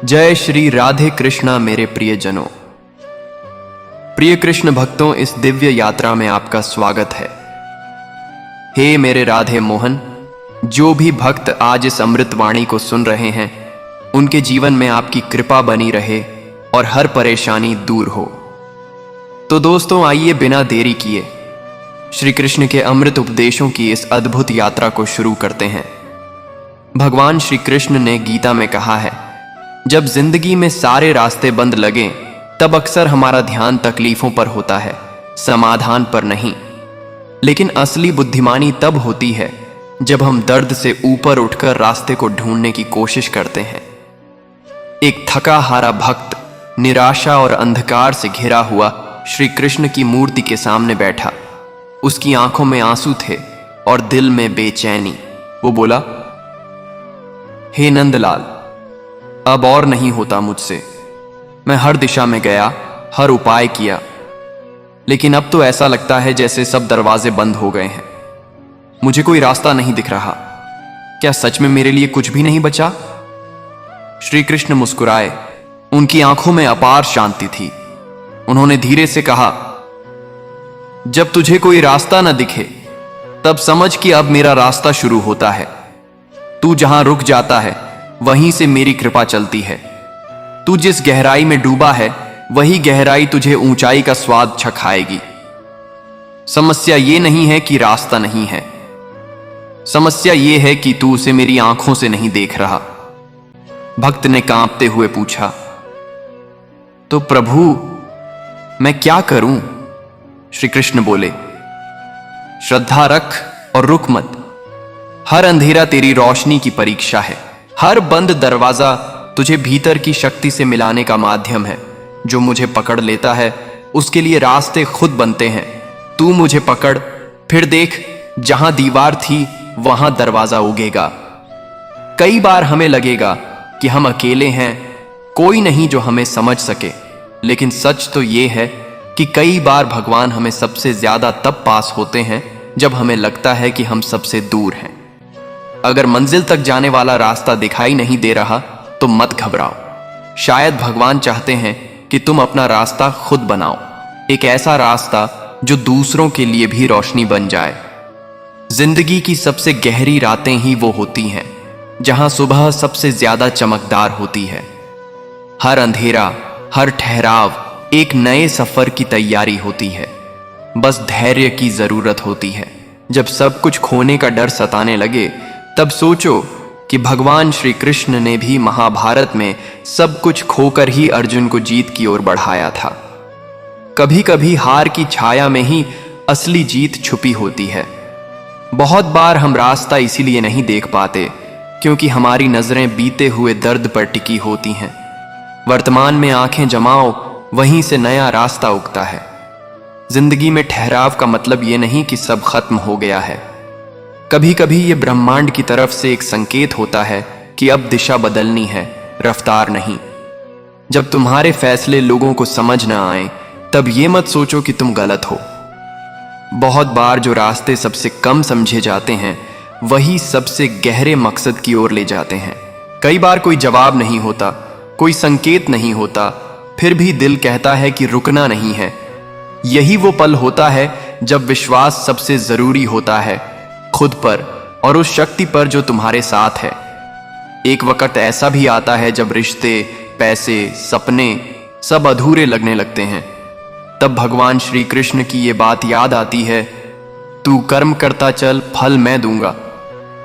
जय श्री राधे कृष्णा मेरे प्रियजनों। प्रिय कृष्ण भक्तों, इस दिव्य यात्रा में आपका स्वागत है। हे मेरे राधे मोहन, जो भी भक्त आज इस अमृत वाणी को सुन रहे हैं, उनके जीवन में आपकी कृपा बनी रहे और हर परेशानी दूर हो। तो दोस्तों, आइए बिना देरी किए श्री कृष्ण के अमृत उपदेशों की इस अद्भुत यात्रा को शुरू करते हैं। भगवान श्री कृष्ण ने गीता में कहा है, जब जिंदगी में सारे रास्ते बंद लगें, तब अक्सर हमारा ध्यान तकलीफों पर होता है, समाधान पर नहीं। लेकिन असली बुद्धिमानी तब होती है जब हम दर्द से ऊपर उठकर रास्ते को ढूंढने की कोशिश करते हैं। एक थका हारा भक्त निराशा और अंधकार से घिरा हुआ श्री कृष्ण की मूर्ति के सामने बैठा। उसकी आंखों में आंसू थे और दिल में बेचैनी। वो बोला, हे नंदलाल, अब और नहीं होता मुझसे। मैं हर दिशा में गया, हर उपाय किया, लेकिन अब तो ऐसा लगता है जैसे सब दरवाजे बंद हो गए हैं। मुझे कोई रास्ता नहीं दिख रहा। क्या सच में मेरे लिए कुछ भी नहीं बचा? श्री कृष्ण मुस्कुराए। उनकी आंखों में अपार शांति थी। उन्होंने धीरे से कहा, जब तुझे कोई रास्ता न दिखे, तब समझ कि अब मेरा रास्ता शुरू होता है। तू जहां रुक जाता है, वहीं से मेरी कृपा चलती है। तू जिस गहराई में डूबा है, वही गहराई तुझे ऊंचाई का स्वाद चखाएगी। समस्या ये नहीं है कि रास्ता नहीं है, समस्या ये है कि तू उसे मेरी आंखों से नहीं देख रहा। भक्त ने कांपते हुए पूछा, तो प्रभु, मैं क्या करूं? श्री कृष्ण बोले, श्रद्धा रख और रुक मत। हर अंधेरा तेरी रोशनी की परीक्षा है। हर बंद दरवाजा तुझे भीतर की शक्ति से मिलाने का माध्यम है। जो मुझे पकड़ लेता है, उसके लिए रास्ते खुद बनते हैं। तू मुझे पकड़, फिर देख, जहां दीवार थी वहां दरवाजा उगेगा। कई बार हमें लगेगा कि हम अकेले हैं, कोई नहीं जो हमें समझ सके। लेकिन सच तो यह है कि कई बार भगवान हमें सबसे ज्यादा तब पास होते हैं जब हमें लगता है कि हम सबसे दूर हैं। अगर मंजिल तक जाने वाला रास्ता दिखाई नहीं दे रहा, तो मत घबराओ। शायद भगवान चाहते हैं कि तुम अपना रास्ता खुद बनाओ, एक ऐसा रास्ता जो दूसरों के लिए भी रोशनी बन जाए। जिंदगी की सबसे गहरी रातें ही वो होती हैं जहां सुबह सबसे ज्यादा चमकदार होती है। हर अंधेरा, हर ठहराव एक नए सफर की तैयारी होती है। बस धैर्य की जरूरत होती है। जब सब कुछ खोने का डर सताने लगे, तब सोचो कि भगवान श्री कृष्ण ने भी महाभारत में सब कुछ खोकर ही अर्जुन को जीत की ओर बढ़ाया था। कभी कभी हार की छाया में ही असली जीत छुपी होती है। बहुत बार हम रास्ता इसीलिए नहीं देख पाते क्योंकि हमारी नजरें बीते हुए दर्द पर टिकी होती हैं। वर्तमान में आंखें जमाओ, वहीं से नया रास्ता उगता है। जिंदगी में ठहराव का मतलब यह नहीं कि सब खत्म हो गया है। कभी कभी ये ब्रह्मांड की तरफ से एक संकेत होता है कि अब दिशा बदलनी है, रफ्तार नहीं। जब तुम्हारे फैसले लोगों को समझ न आए, तब ये मत सोचो कि तुम गलत हो। बहुत बार जो रास्ते सबसे कम समझे जाते हैं, वही सबसे गहरे मकसद की ओर ले जाते हैं। कई बार कोई जवाब नहीं होता, कोई संकेत नहीं होता, फिर भी दिल कहता है कि रुकना नहीं है। यही वो पल होता है जब विश्वास सबसे जरूरी होता है, खुद पर और उस शक्ति पर जो तुम्हारे साथ है। एक वक्त ऐसा भी आता है जब रिश्ते, पैसे, सपने सब अधूरे लगने लगते हैं। तब भगवान श्री कृष्ण की ये बात याद आती है, तू कर्म करता चल, फल मैं दूंगा।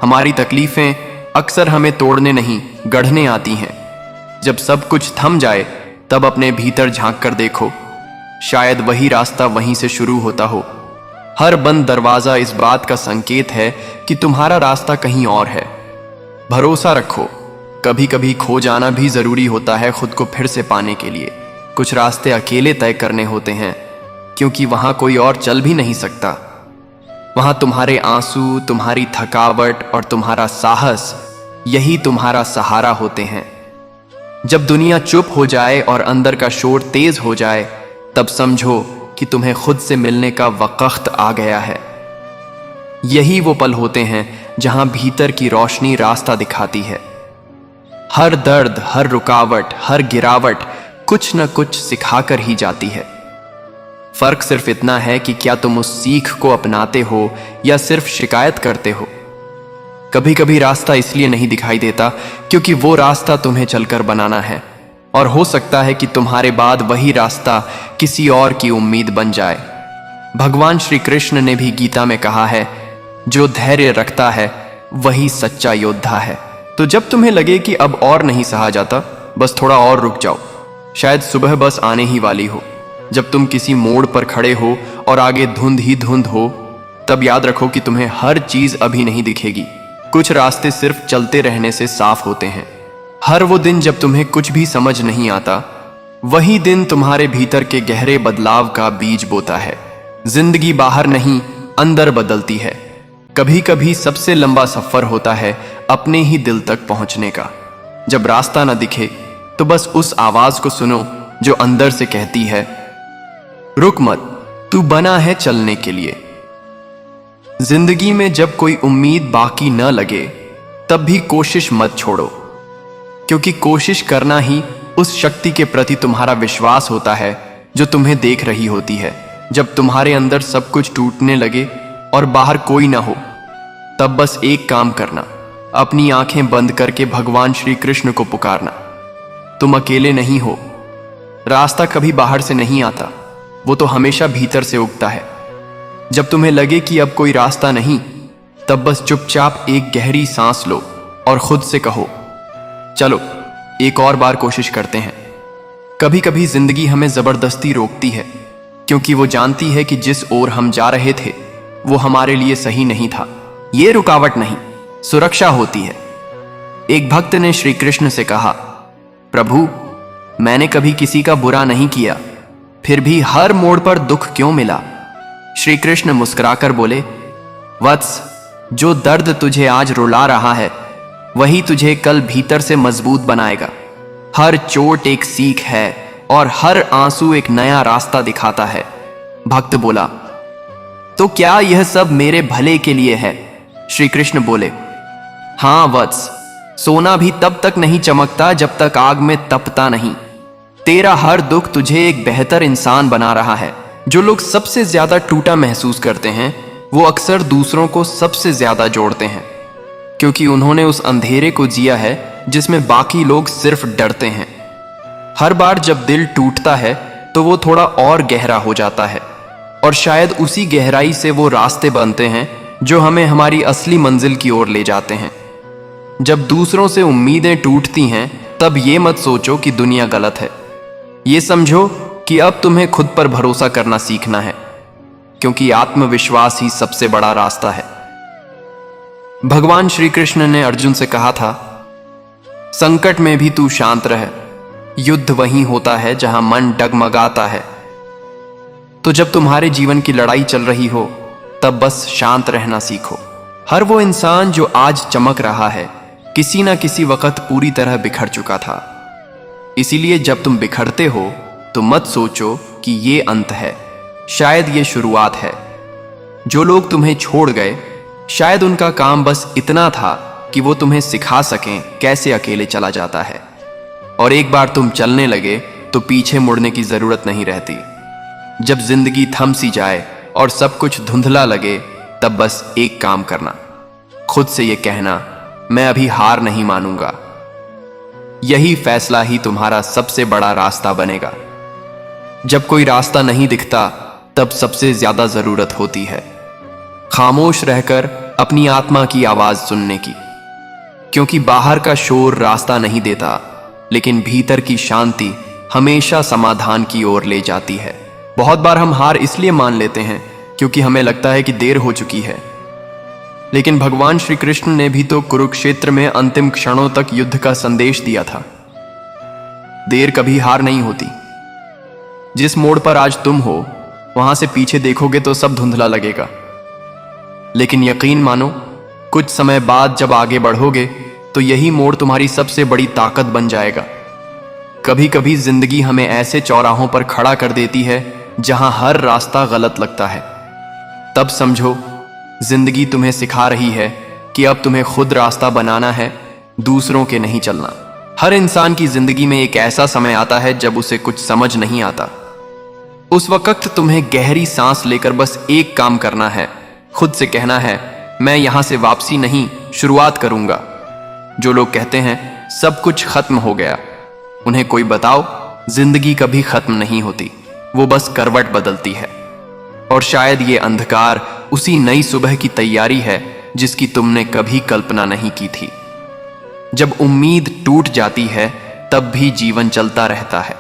हमारी तकलीफें अक्सर हमें तोड़ने नहीं, गढ़ने आती हैं। जब सब कुछ थम जाए, तब अपने भीतर झांक कर देखो, शायद वही रास्ता वहीं से शुरू होता हो। हर बंद दरवाजा इस बात का संकेत है कि तुम्हारा रास्ता कहीं और है। भरोसा रखो, कभी कभी खो जाना भी जरूरी होता है खुद को फिर से पाने के लिए। कुछ रास्ते अकेले तय करने होते हैं क्योंकि वहां कोई और चल भी नहीं सकता। वहां तुम्हारे आंसू, तुम्हारी थकावट और तुम्हारा साहस, यही तुम्हारा सहारा होते हैं। जब दुनिया चुप हो जाए और अंदर का शोर तेज हो जाए, तब समझो कि तुम्हें खुद से मिलने का वक्त आ गया है। यही वो पल होते हैं जहां भीतर की रोशनी रास्ता दिखाती है। हर दर्द, हर रुकावट, हर गिरावट कुछ न कुछ सिखाकर ही जाती है। फर्क सिर्फ इतना है कि क्या तुम उस सीख को अपनाते हो या सिर्फ शिकायत करते हो। कभी कभी रास्ता इसलिए नहीं दिखाई देता क्योंकि वो रास्ता तुम्हें चलकर बनाना है, और हो सकता है कि तुम्हारे बाद वही रास्ता किसी और की उम्मीद बन जाए। भगवान श्री कृष्ण ने भी गीता में कहा है, जो धैर्य रखता है वही सच्चा योद्धा है। तो जब तुम्हें लगे कि अब और नहीं सहा जाता, बस थोड़ा और रुक जाओ। शायद सुबह बस आने ही वाली हो। जब तुम किसी मोड़ पर खड़े हो और आगे धुंध ही धुंध हो, तब याद रखो कि तुम्हें हर चीज अभी नहीं दिखेगी। कुछ रास्ते सिर्फ चलते रहने से साफ होते हैं। हर वो दिन जब तुम्हें कुछ भी समझ नहीं आता, वही दिन तुम्हारे भीतर के गहरे बदलाव का बीज बोता है। जिंदगी बाहर नहीं, अंदर बदलती है। कभी कभी सबसे लंबा सफर होता है अपने ही दिल तक पहुंचने का। जब रास्ता न दिखे तो बस उस आवाज को सुनो जो अंदर से कहती है, रुक मत, तू बना है चलने के लिए। जिंदगी में जब कोई उम्मीद बाकी न लगे, तब भी कोशिश मत छोड़ो, क्योंकि कोशिश करना ही उस शक्ति के प्रति तुम्हारा विश्वास होता है जो तुम्हें देख रही होती है। जब तुम्हारे अंदर सब कुछ टूटने लगे और बाहर कोई ना हो, तब बस एक काम करना, अपनी आंखें बंद करके भगवान श्री कृष्ण को पुकारना। तुम अकेले नहीं हो। रास्ता कभी बाहर से नहीं आता, वो तो हमेशा भीतर से उगता है। जब तुम्हें लगे कि अब कोई रास्ता नहीं, तब बस चुपचाप एक गहरी सांस लो और खुद से कहो, चलो एक और बार कोशिश करते हैं। कभी कभी जिंदगी हमें जबरदस्ती रोकती है, क्योंकि वो जानती है कि जिस ओर हम जा रहे थे वो हमारे लिए सही नहीं था। ये रुकावट नहीं, सुरक्षा होती है। एक भक्त ने श्री कृष्ण से कहा, प्रभु, मैंने कभी किसी का बुरा नहीं किया, फिर भी हर मोड़ पर दुख क्यों मिला? श्री कृष्ण मुस्कुराकर बोले, वत्स, जो दर्द तुझे आज रुला रहा है वही तुझे कल भीतर से मजबूत बनाएगा। हर चोट एक सीख है और हर आंसू एक नया रास्ता दिखाता है। भक्त बोला, तो क्या यह सब मेरे भले के लिए है? श्री कृष्ण बोले, हां वत्स, सोना भी तब तक नहीं चमकता जब तक आग में तपता नहीं। तेरा हर दुख तुझे एक बेहतर इंसान बना रहा है। जो लोग सबसे ज्यादा टूटा महसूस करते हैं, वो अक्सर दूसरों को सबसे ज्यादा जोड़ते हैं, क्योंकि उन्होंने उस अंधेरे को जिया है जिसमें बाकी लोग सिर्फ डरते हैं। हर बार जब दिल टूटता है तो वो थोड़ा और गहरा हो जाता है, और शायद उसी गहराई से वो रास्ते बनते हैं जो हमें हमारी असली मंजिल की ओर ले जाते हैं। जब दूसरों से उम्मीदें टूटती हैं, तब ये मत सोचो कि दुनिया गलत है। ये समझो कि अब तुम्हें खुद पर भरोसा करना सीखना है, क्योंकि आत्मविश्वास ही सबसे बड़ा रास्ता है। भगवान श्री कृष्ण ने अर्जुन से कहा था, संकट में भी तू शांत रह, युद्ध वहीं होता है जहां मन डगमगाता है। तो जब तुम्हारे जीवन की लड़ाई चल रही हो, तब बस शांत रहना सीखो। हर वो इंसान जो आज चमक रहा है, किसी ना किसी वक्त पूरी तरह बिखर चुका था। इसीलिए जब तुम बिखरते हो तो मत सोचो कि ये अंत है, शायद ये शुरुआत है। जो लोग तुम्हें छोड़ गए, शायद उनका काम बस इतना था कि वो तुम्हें सिखा सकें कैसे अकेले चला जाता है। और एक बार तुम चलने लगे तो पीछे मुड़ने की जरूरत नहीं रहती। जब जिंदगी थम सी जाए और सब कुछ धुंधला लगे, तब बस एक काम करना, खुद से ये कहना, मैं अभी हार नहीं मानूंगा। यही फैसला ही तुम्हारा सबसे बड़ा रास्ता बनेगा। जब कोई रास्ता नहीं दिखता, तब सबसे ज्यादा जरूरत होती है खामोश रहकर अपनी आत्मा की आवाज सुनने की, क्योंकि बाहर का शोर रास्ता नहीं देता, लेकिन भीतर की शांति हमेशा समाधान की ओर ले जाती है। बहुत बार हम हार इसलिए मान लेते हैं क्योंकि हमें लगता है कि देर हो चुकी है, लेकिन भगवान श्री कृष्ण ने भी तो कुरुक्षेत्र में अंतिम क्षणों तक युद्ध का संदेश दिया था। देर कभी हार नहीं होती। जिस मोड़ पर आज तुम हो, वहां से पीछे देखोगे तो सब धुंधला लगेगा, लेकिन यकीन मानो, कुछ समय बाद जब आगे बढ़ोगे तो यही मोड़ तुम्हारी सबसे बड़ी ताकत बन जाएगा। कभी कभी जिंदगी हमें ऐसे चौराहों पर खड़ा कर देती है जहां हर रास्ता गलत लगता है। तब समझो, जिंदगी तुम्हें सिखा रही है कि अब तुम्हें खुद रास्ता बनाना है, दूसरों के नहीं चलना। हर इंसान की जिंदगी में एक ऐसा समय आता है जब उसे कुछ समझ नहीं आता। उस वक्त तुम्हें गहरी सांस लेकर बस एक काम करना है, खुद से कहना है, मैं यहां से वापसी नहीं, शुरुआत करूंगा। जो लोग कहते हैं सब कुछ खत्म हो गया, उन्हें कोई बताओ, जिंदगी कभी खत्म नहीं होती, वो बस करवट बदलती है। और शायद ये अंधकार उसी नई सुबह की तैयारी है जिसकी तुमने कभी कल्पना नहीं की थी। जब उम्मीद टूट जाती है तब भी जीवन चलता रहता है।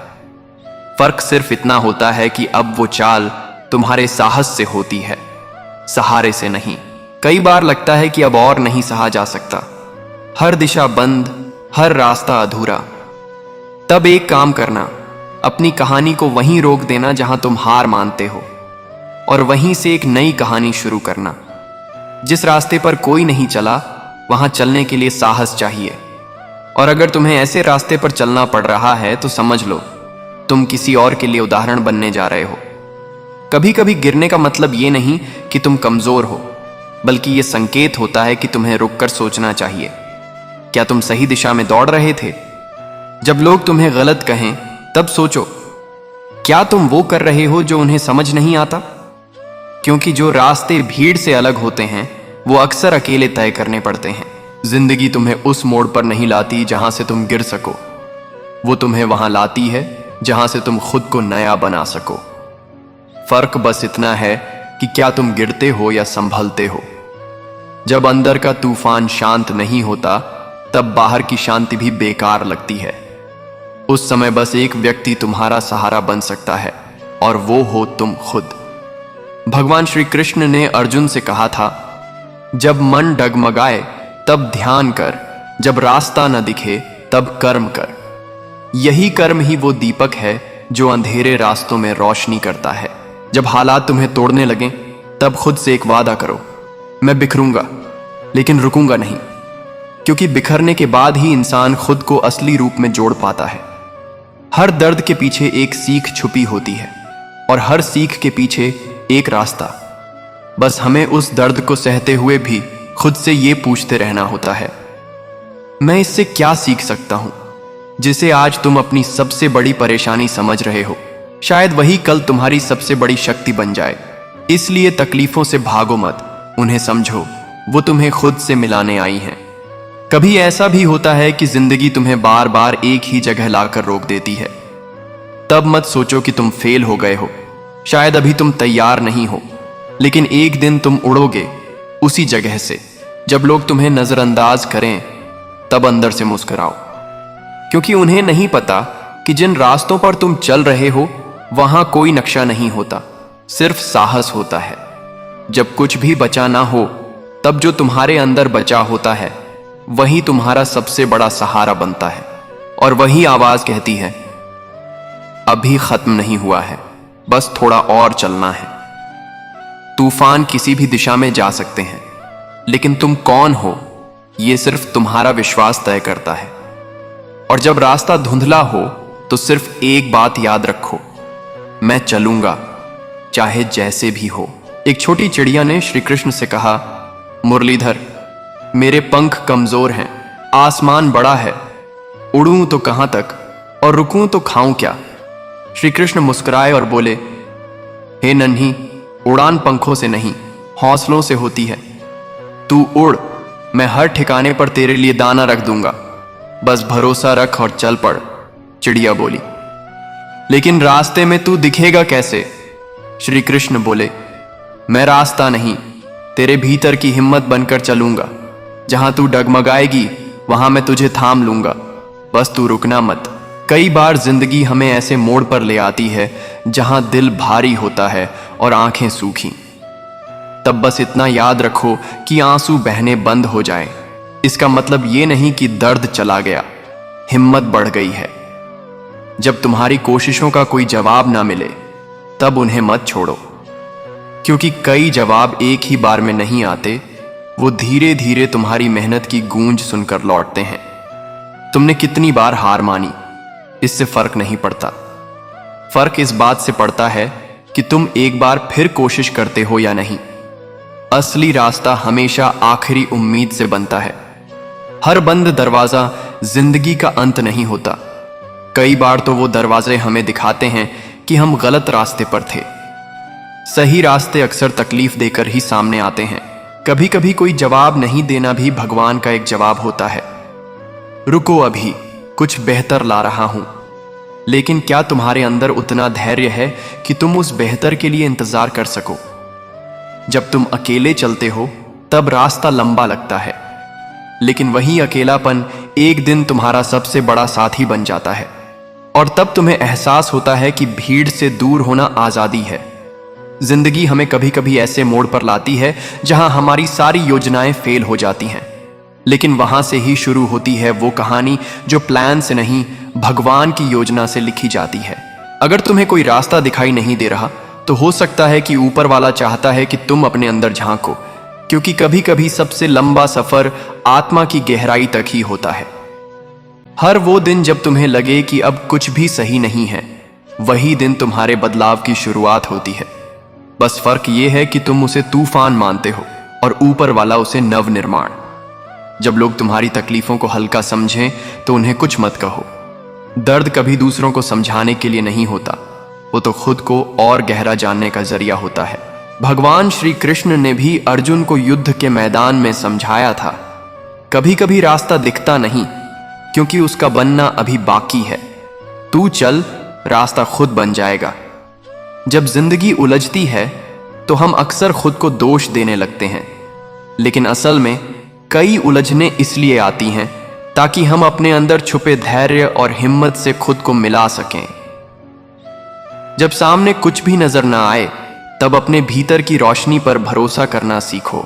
फर्क सिर्फ इतना होता है कि अब वो चाल तुम्हारे साहस से होती है, सहारे से नहीं। कई बार लगता है कि अब और नहीं सहा जा सकता, हर दिशा बंद, हर रास्ता अधूरा। तब एक काम करना, अपनी कहानी को वहीं रोक देना जहां तुम हार मानते हो, और वहीं से एक नई कहानी शुरू करना। जिस रास्ते पर कोई नहीं चला वहां चलने के लिए साहस चाहिए। और अगर तुम्हें ऐसे रास्ते पर चलना पड़ रहा है तो समझ लो तुम किसी और के लिए उदाहरण बनने जा रहे हो। कभी कभी गिरने का मतलब ये नहीं कि तुम कमजोर हो, बल्कि ये संकेत होता है कि तुम्हें रुककर सोचना चाहिए, क्या तुम सही दिशा में दौड़ रहे थे? जब लोग तुम्हें गलत कहें तब सोचो, क्या तुम वो कर रहे हो जो उन्हें समझ नहीं आता? क्योंकि जो रास्ते भीड़ से अलग होते हैं वो अक्सर अकेले तय करने पड़ते हैं। जिंदगी तुम्हें उस मोड़ पर नहीं लाती जहां से तुम गिर सको, वो तुम्हें वहां लाती है जहां से तुम खुद को नया बना सको। फर्क बस इतना है कि क्या तुम गिरते हो या संभलते हो। जब अंदर का तूफान शांत नहीं होता तब बाहर की शांति भी बेकार लगती है। उस समय बस एक व्यक्ति तुम्हारा सहारा बन सकता है, और वो हो तुम खुद। भगवान श्री कृष्ण ने अर्जुन से कहा था, जब मन डगमगाए तब ध्यान कर, जब रास्ता न दिखे तब कर्म कर। यही कर्म ही वो दीपक है जो अंधेरे रास्तों में रोशनी करता है। जब हालात तुम्हें तोड़ने लगें तब खुद से एक वादा करो, मैं बिखरूंगा लेकिन रुकूंगा नहीं। क्योंकि बिखरने के बाद ही इंसान खुद को असली रूप में जोड़ पाता है। हर दर्द के पीछे एक सीख छुपी होती है, और हर सीख के पीछे एक रास्ता। बस हमें उस दर्द को सहते हुए भी खुद से ये पूछते रहना होता है, मैं इससे क्या सीख सकता हूं, जिसे आज तुम अपनी सबसे बड़ी परेशानी समझ रहे हो। शायद वही कल तुम्हारी सबसे बड़ी शक्ति बन जाए। इसलिए तकलीफों से भागो मत, उन्हें समझो, वो तुम्हें खुद से मिलाने आई हैं। कभी ऐसा भी होता है कि जिंदगी तुम्हें बार बार एक ही जगह लाकर रोक देती है। तब मत सोचो कि तुम फेल हो गए हो, शायद अभी तुम तैयार नहीं हो, लेकिन एक दिन तुम उड़ोगे उसी जगह से। जब लोग तुम्हें नजरअंदाज करें तब अंदर से मुस्कुराओ, क्योंकि उन्हें नहीं पता कि जिन रास्तों पर तुम चल रहे हो वहां कोई नक्शा नहीं होता, सिर्फ साहस होता है। जब कुछ भी बचा ना हो तब जो तुम्हारे अंदर बचा होता है वही तुम्हारा सबसे बड़ा सहारा बनता है। और वही आवाज कहती है, अभी खत्म नहीं हुआ है, बस थोड़ा और चलना है। तूफान किसी भी दिशा में जा सकते हैं, लेकिन तुम कौन हो यह सिर्फ तुम्हारा विश्वास तय करता है। और जब रास्ता धुंधला हो तो सिर्फ एक बात याद रखो, मैं चलूंगा चाहे जैसे भी हो। एक छोटी चिड़िया ने श्री कृष्ण से कहा, मुरलीधर, मेरे पंख कमजोर हैं, आसमान बड़ा है, उड़ूं तो कहां तक और रुकूं तो खाऊं क्या? श्री कृष्ण मुस्कुराए और बोले, हे नन्ही, उड़ान पंखों से नहीं हौसलों से होती है। तू उड़, मैं हर ठिकाने पर तेरे लिए दाना रख दूंगा, बस भरोसा रख और चल पड़। चिड़िया बोली, लेकिन रास्ते में तू दिखेगा कैसे? श्री कृष्ण बोले, मैं रास्ता नहीं, तेरे भीतर की हिम्मत बनकर चलूंगा। जहां तू डगमगाएगी वहां मैं तुझे थाम लूंगा, बस तू रुकना मत। कई बार जिंदगी हमें ऐसे मोड़ पर ले आती है जहां दिल भारी होता है और आंखें सूखी। तब बस इतना याद रखो कि आंसू बहने बंद हो जाए, इसका मतलब ये नहीं कि दर्द चला गया, हिम्मत बढ़ गई है। जब तुम्हारी कोशिशों का कोई जवाब ना मिले तब उन्हें मत छोड़ो, क्योंकि कई जवाब एक ही बार में नहीं आते, वो धीरे धीरे तुम्हारी मेहनत की गूंज सुनकर लौटते हैं। तुमने कितनी बार हार मानी, इससे फर्क नहीं पड़ता। फर्क इस बात से पड़ता है कि तुम एक बार फिर कोशिश करते हो या नहीं। असली रास्ता हमेशा आखिरी उम्मीद से बनता है। हर बंद दरवाजा जिंदगी का अंत नहीं होता। कई बार तो वो दरवाजे हमें दिखाते हैं कि हम गलत रास्ते पर थे। सही रास्ते अक्सर तकलीफ देकर ही सामने आते हैं। कभी कभी कोई जवाब नहीं देना भी भगवान का एक जवाब होता है। रुको, अभी कुछ बेहतर ला रहा हूं। लेकिन क्या तुम्हारे अंदर उतना धैर्य है कि तुम उस बेहतर के लिए इंतजार कर सको? जब तुम अकेले चलते हो तब रास्ता लंबा लगता है, लेकिन वही अकेलापन एक दिन तुम्हारा सबसे बड़ा साथी बन जाता है। और तब तुम्हें एहसास होता है कि भीड़ से दूर होना आजादी है। जिंदगी हमें कभी कभी ऐसे मोड़ पर लाती है जहां हमारी सारी योजनाएं फेल हो जाती हैं, लेकिन वहां से ही शुरू होती है वो कहानी जो प्लान से नहीं, भगवान की योजना से लिखी जाती है। अगर तुम्हें कोई रास्ता दिखाई नहीं दे रहा तो हो सकता है कि ऊपर वाला चाहता है कि तुम अपने अंदर झांको, क्योंकि कभी कभी सबसे लंबा सफर आत्मा की गहराई तक ही होता है। हर वो दिन जब तुम्हें लगे कि अब कुछ भी सही नहीं है, वही दिन तुम्हारे बदलाव की शुरुआत होती है। बस फर्क ये है कि तुम उसे तूफान मानते हो और ऊपर वाला उसे नवनिर्माण। जब लोग तुम्हारी तकलीफों को हल्का समझें तो उन्हें कुछ मत कहो। दर्द कभी दूसरों को समझाने के लिए नहीं होता, वो तो खुद को और गहरा जानने का जरिया होता है। भगवान श्री कृष्ण ने भी अर्जुन को युद्ध के मैदान में समझाया था, कभी कभी रास्ता दिखता नहीं क्योंकि उसका बनना अभी बाकी है। तू चल, रास्ता खुद बन जाएगा। जब जिंदगी उलझती है तो हम अक्सर खुद को दोष देने लगते हैं, लेकिन असल में कई उलझने इसलिए आती हैं ताकि हम अपने अंदर छुपे धैर्य और हिम्मत से खुद को मिला सकें। जब सामने कुछ भी नजर ना आए तब अपने भीतर की रोशनी पर भरोसा करना सीखो।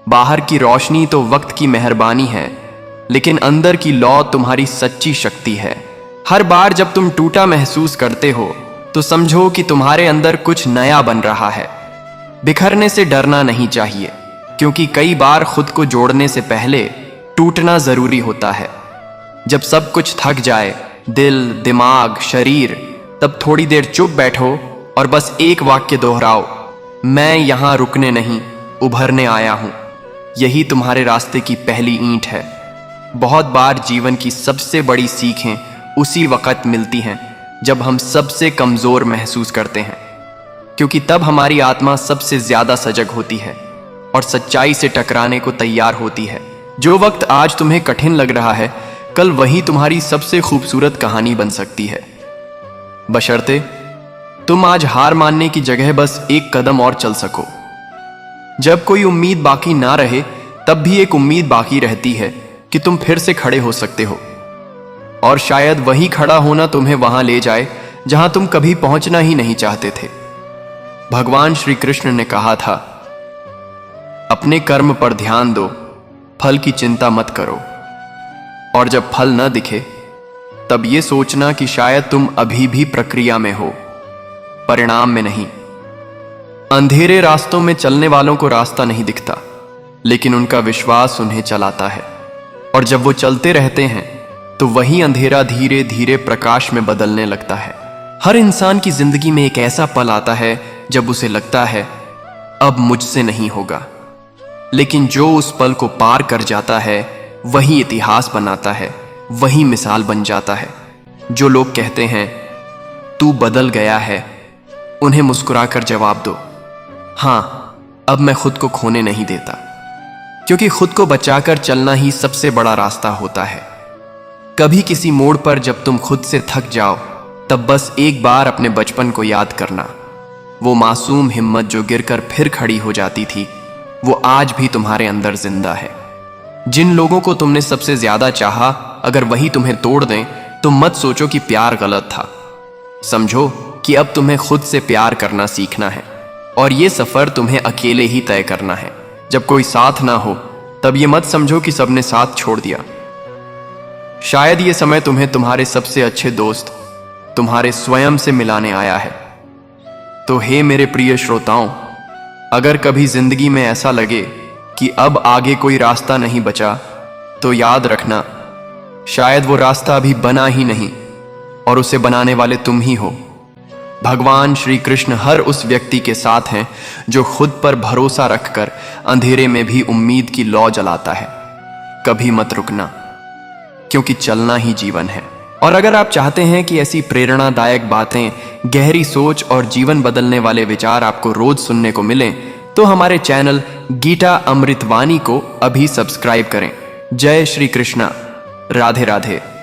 बाहर की रोशनी तो वक्त की मेहरबानी है, लेकिन अंदर की लौ तुम्हारी सच्ची शक्ति है। हर बार जब तुम टूटा महसूस करते हो तो समझो कि तुम्हारे अंदर कुछ नया बन रहा है। बिखरने से डरना नहीं चाहिए, क्योंकि कई बार खुद को जोड़ने से पहले टूटना जरूरी होता है। जब सब कुछ थक जाए, दिल, दिमाग, शरीर, तब थोड़ी देर चुप बैठो और बस एक वाक्य दोहराओ, मैं यहां रुकने नहीं, उभरने आया हूं। यही तुम्हारे रास्ते की पहली ईंट है। बहुत बार जीवन की सबसे बड़ी सीखें उसी वक्त मिलती हैं जब हम सबसे कमजोर महसूस करते हैं, क्योंकि तब हमारी आत्मा सबसे ज्यादा सजग होती है और सच्चाई से टकराने को तैयार होती है। जो वक्त आज तुम्हें कठिन लग रहा है, कल वही तुम्हारी सबसे खूबसूरत कहानी बन सकती है, बशर्ते तुम आज हार मानने की जगह बस एक कदम और चल सको। जब कोई उम्मीद बाकी ना रहे तब भी एक उम्मीद बाकी रहती है कि तुम फिर से खड़े हो सकते हो, और शायद वही खड़ा होना तुम्हें वहां ले जाए जहां तुम कभी पहुंचना ही नहीं चाहते थे। भगवान श्री कृष्ण ने कहा था, अपने कर्म पर ध्यान दो, फल की चिंता मत करो। और जब फल न दिखे तब यह सोचना कि शायद तुम अभी भी प्रक्रिया में हो, परिणाम में नहीं। अंधेरे रास्तों में चलने वालों को रास्ता नहीं दिखता, लेकिन उनका विश्वास उन्हें चलाता है। और जब वो चलते रहते हैं तो वही अंधेरा धीरे धीरे प्रकाश में बदलने लगता है। हर इंसान की जिंदगी में एक ऐसा पल आता है जब उसे लगता है अब मुझसे नहीं होगा, लेकिन जो उस पल को पार कर जाता है वही इतिहास बनाता है, वही मिसाल बन जाता है। जो लोग कहते हैं तू बदल गया है, उन्हें मुस्कुराकर जवाब दो, हां, अब मैं खुद को खोने नहीं देता, क्योंकि खुद को बचाकर चलना ही सबसे बड़ा रास्ता होता है। कभी किसी मोड़ पर जब तुम खुद से थक जाओ तब बस एक बार अपने बचपन को याद करना। वो मासूम हिम्मत जो गिरकर फिर खड़ी हो जाती थी, वो आज भी तुम्हारे अंदर जिंदा है। जिन लोगों को तुमने सबसे ज्यादा चाहा, अगर वही तुम्हें तोड़ दें तो मत सोचो कि प्यार गलत था। समझो कि अब तुम्हें खुद से प्यार करना सीखना है, और ये सफर तुम्हें अकेले ही तय करना है। जब कोई साथ ना हो तब ये मत समझो कि सबने साथ छोड़ दिया। शायद ये समय तुम्हें तुम्हारे सबसे अच्छे दोस्त, तुम्हारे स्वयं से मिलाने आया है। तो हे मेरे प्रिय श्रोताओं, अगर कभी जिंदगी में ऐसा लगे कि अब आगे कोई रास्ता नहीं बचा, तो याद रखना, शायद वो रास्ता अभी बना ही नहीं, और उसे बनाने वाले तुम ही हो। भगवान श्री कृष्ण हर उस व्यक्ति के साथ हैं जो खुद पर भरोसा रखकर अंधेरे में भी उम्मीद की लौ जलाता है। कभी मत रुकना, क्योंकि चलना ही जीवन है। और अगर आप चाहते हैं कि ऐसी प्रेरणादायक बातें, गहरी सोच और जीवन बदलने वाले विचार आपको रोज सुनने को मिलें, तो हमारे चैनल गीता अमृतवाणी को अभी सब्सक्राइब करें। जय श्री कृष्णा। राधे राधे।